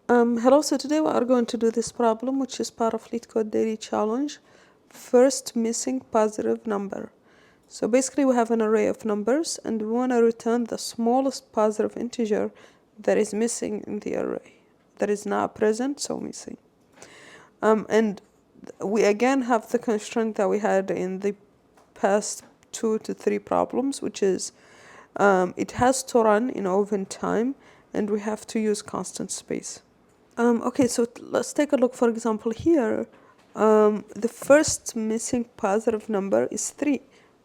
Hello, so today we are going to do this problem, which is part of Leetcode daily challenge. First missing positive number. So basically we have an array of numbers and we want to return the smallest positive integer that is missing in the array. That is not present, so missing. And we again have the constraint that we had in the past 2 to 3 problems, which is it has to run in oven time and we have to use constant space. Okay, so let's take a look. For example, here, the first missing positive number is 3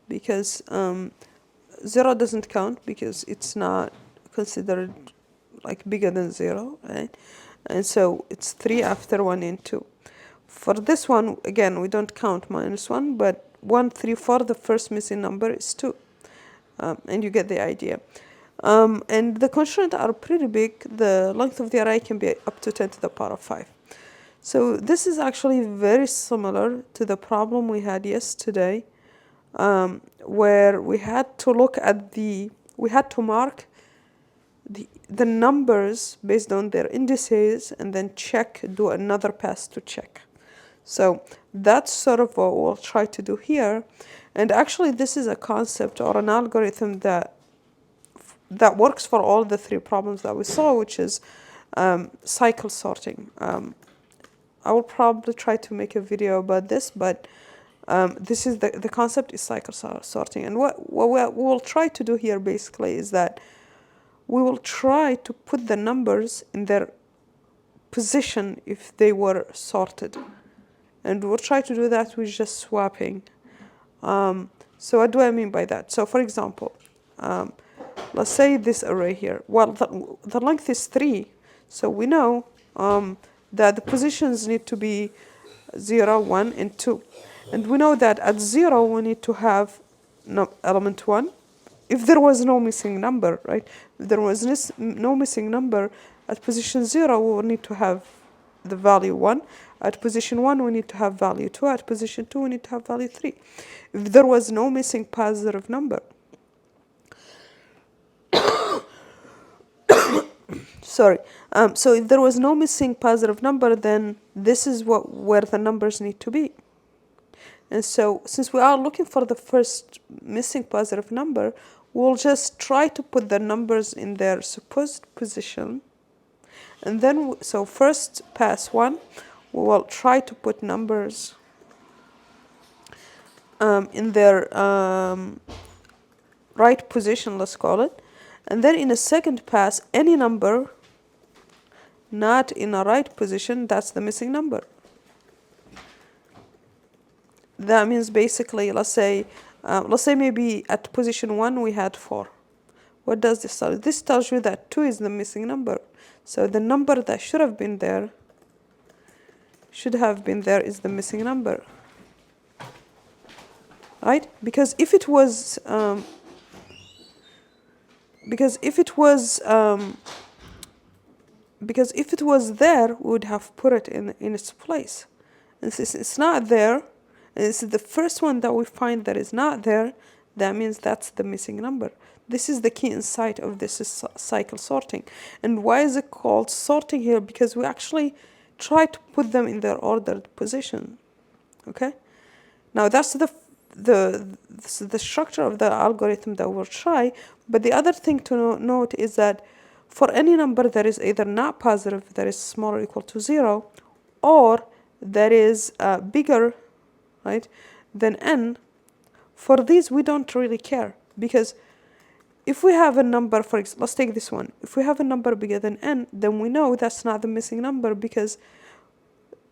because 0 doesn't count because it's not considered like bigger than 0, right? And so it's 3 after 1 and 2. For this one, again, we don't count -1, but 1, 3, 4, the first missing number is 2. And you get the idea. And the constraints are pretty big. The length of the array can be up to 10 to the power of 5. So this is actually very similar to the problem we had yesterday, where we had to look at we had to mark the numbers based on their indices and then do another pass to check. So that's sort of what we'll try to do here. And actually this is a concept or an algorithm that works for all the 3 problems that we saw, which is cycle sorting. I will probably try to make a video about this, but this is the concept is cycle sorting. And what we'll try to do here basically is that we will try to put the numbers in their position if they were sorted. And we'll try to do that with just swapping. So what do I mean by that? So for example, let's say this array here. Well, the length is 3, so we know that the positions need to be 0, 1, and 2. And we know that at 0, we need to have element 1. If there was no missing number, right? If there was no missing number, at position 0, we will need to have the value 1. At position 1, we need to have value 2. At position 2, we need to have value 3. If there was no missing positive number, sorry. So if there was no missing positive number, then this is where the numbers need to be. And so since we are looking for the first missing positive number, we'll just try to put the numbers in their supposed position. And then, so first pass 1, we will try to put numbers in their right position, let's call it. And then in a second pass, any number not in a right position, that's the missing number. That means basically, let's say maybe at position 1 we had 4. What does this tell you? This tells you that 2 is the missing number. So the number that should have been there is the missing number. Right? Because if it was there, we would have put it in its place. And since it's not there, and this is the first one that we find that is not there, that means that's the missing number. This is the key insight of this cycle sorting. And why is it called sorting here? Because we actually try to put them in their ordered position. Okay? Now that's the structure of the algorithm that we'll try. But the other thing to note is that for any number that is either not positive, that is smaller or equal to 0, or that is bigger, right, than n, for these we don't really care. Because if we have a number, for example, let's take this one. If we have a number bigger than n, then we know that's not the missing number because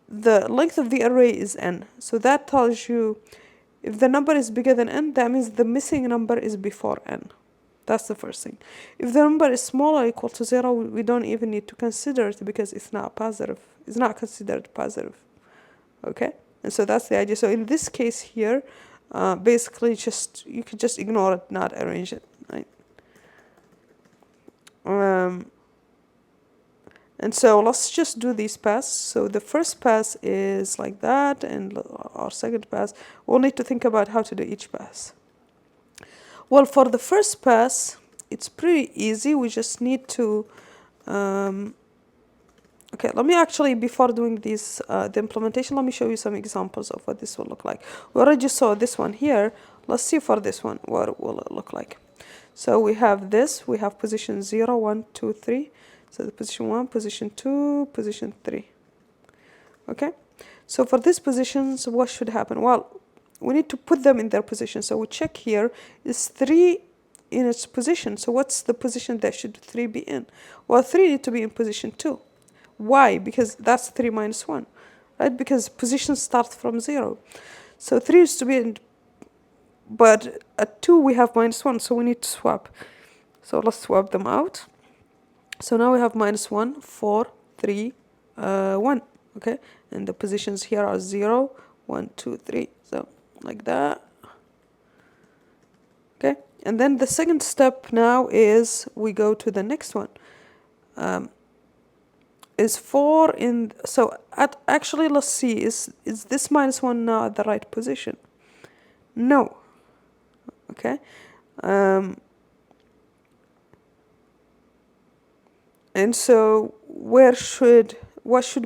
the length of the array is n. So that tells you if the number is bigger than n, that means the missing number is before n. That's the first thing. If the number is smaller or equal to 0, we don't even need to consider it because it's not positive. It's not considered positive. Okay? And so that's the idea. So in this case here, basically you could just ignore it, not arrange it, right? And so let's just do these passes. So the first pass is like that, and our second pass, we'll need to think about how to do each pass. Well, for the first pass, it's pretty easy. We just need to Okay, let me actually, before doing this, the implementation, let me show you some examples of what this will look like. We already saw this one here. Let's see for this one, what will it look like. So we have this, we have position 0, 1, 2, 3. So the position 1, position 2, position 3. Okay, so for these positions, what should happen? Well, we need to put them in their position. So we check here, is 3 in its position? So what's the position that should 3 be in? Well, 3 need to be in position 2. Why? Because that's 3 minus 1, right? Because positions start from 0. So 3 is to be in, but at 2 we have minus 1, so we need to swap. So let's swap them out. So now we have minus 1, 4, 3, 1, okay? And the positions here are 0, 1, 2, 3, so like that. Okay, and then the second step now is we go to the next one. Is 4 in, so actually let's see, is this minus 1 now at the right position? No. Okay, and so what should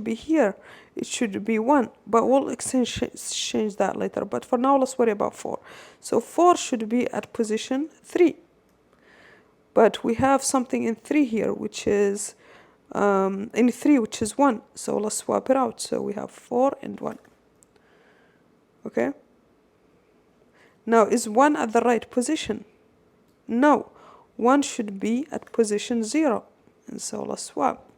be here? It should be 1, but we'll exchange that later. But for now, let's worry about 4. So 4 should be at position 3, but we have something in 3 here, which is in 3, which is 1. So let's swap it out. So we have 4 and 1. Okay. Now, is 1 at the right position? No. 1 should be at position 0. And so let's swap.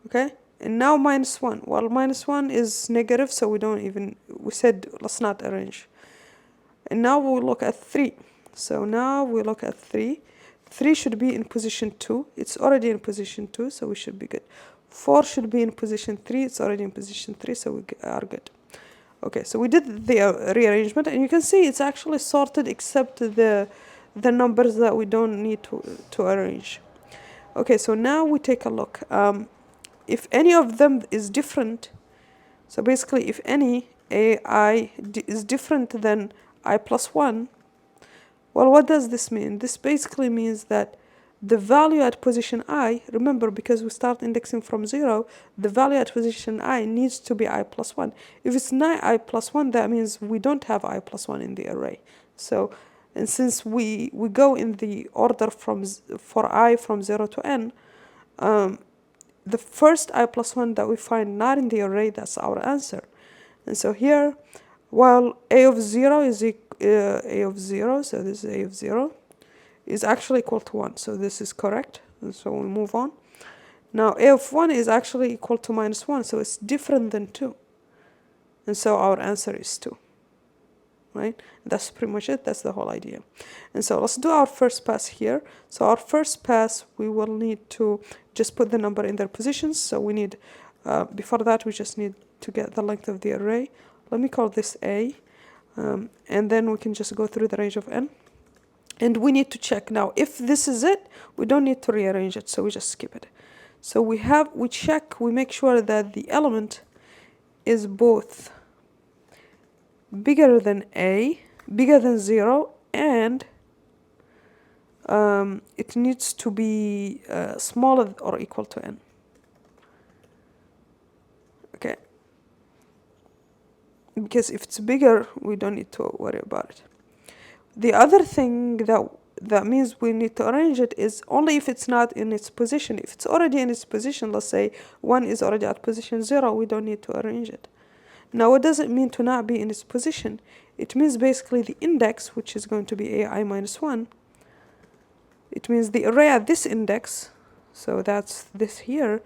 Okay. And now minus 1. Well, minus 1 is negative, so we said let's not arrange. And now we'll look at 3. So now we look at 3. 3 should be in position 2. It's already in position 2, so we should be good. 4 should be in position 3. It's already in position 3, so we are good. Okay, so we did the rearrangement, and you can see it's actually sorted except the numbers that we don't need to arrange. Okay, so now we take a look. If any of them is different, so basically if any ai is different than I plus 1, well, what does this mean? This basically means that the value at position I, remember, because we start indexing from 0, the value at position I needs to be I plus 1. If it's not I plus 1, that means we don't have I plus 1 in the array. So, and since we go in the order for I from 0 to n, the first I plus 1 that we find not in the array, that's our answer. And so here, while a of 0 is a of 0, so this is a of 0, is actually equal to 1. So this is correct. And so we move on. Now a of 1 is actually equal to minus 1, so it's different than 2. And so our answer is 2. Right? That's pretty much it. That's the whole idea. And so let's do our first pass here. So our first pass, we will need to just put the number in their positions. So we need, before that, we just need to get the length of the array. Let me call this A. And then we can just go through the range of n. And we need to check. Now, if this is it, we don't need to rearrange it. So we just skip it. So we check, we make sure that the element is both bigger than A, bigger than 0, and it needs to be smaller or equal to n. Okay. Because if it's bigger, we don't need to worry about it. The other thing that means we need to arrange it is only if it's not in its position. If it's already in its position, let's say 1 is already at position 0, we don't need to arrange it. Now, what does it mean to not be in its position? It means basically the index, which is going to be ai minus 1. It means the array at this index, so that's this here,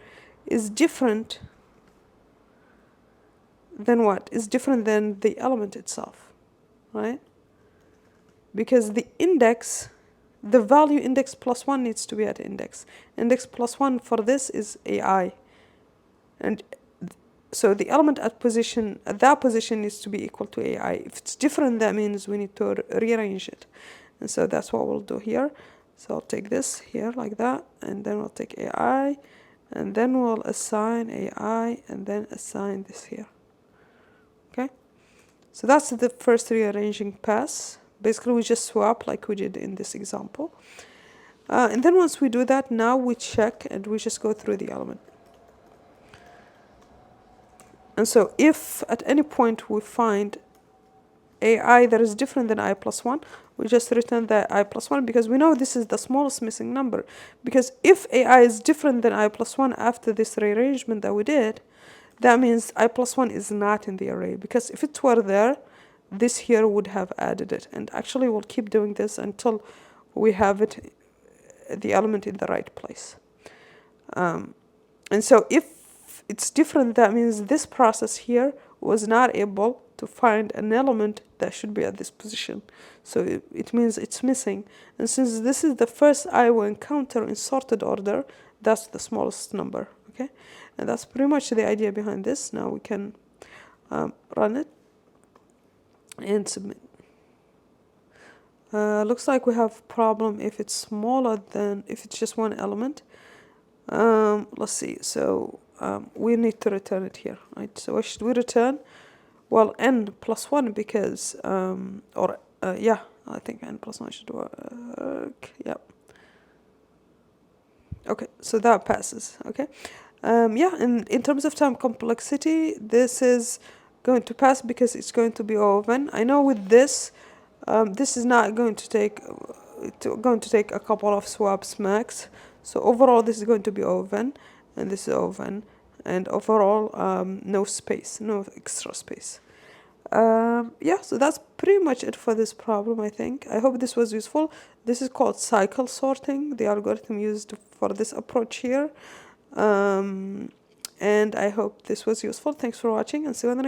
is different than what? Is different than the element itself, right? Because the index, the value index plus 1 needs to be at index. Index plus 1 for this is ai. And so the element at that position needs to be equal to ai. If it's different, that means we need to rearrange it. And so that's what we'll do here. So I'll take this here like that, and then we'll take ai, and then we'll assign ai, and then assign this here. Okay? So that's the first rearranging pass. Basically, we just swap like we did in this example. And then once we do that, now we check and we just go through the element. And so if at any point we find AI that is different than I plus 1, we just return the I plus 1 because we know this is the smallest missing number. Because if AI is different than I plus 1 after this rearrangement that we did, that means I plus 1 is not in the array. Because if it were there, this here would have added it. And actually we'll keep doing this until we have it, the element in the right place. And so if it's different, that means this process here was not able to find an element that should be at this position. So it means it's missing. And since this is the first I will encounter in sorted order, that's the smallest number, okay? And that's pretty much the idea behind this. Now we can run it and submit. Looks like we have problem if it's smaller than, if it's just one element. Let's see, so we need to return it here, right? So what should we return? Well, n plus 1 because, yeah, I think n plus 1 should work, yeah. Okay, so that passes, okay. Yeah, and in terms of time complexity, this is going to pass because it's going to be O(n). I know with this, this is not going to take, a couple of swaps max. So overall, this is going to be O(n), and this is O(n), and overall, no space, no extra space. Yeah, so that's pretty much it for this problem, I think. I hope this was useful. This is called cycle sorting, the algorithm used for this approach here. And I hope this was useful. Thanks for watching, and see you on the next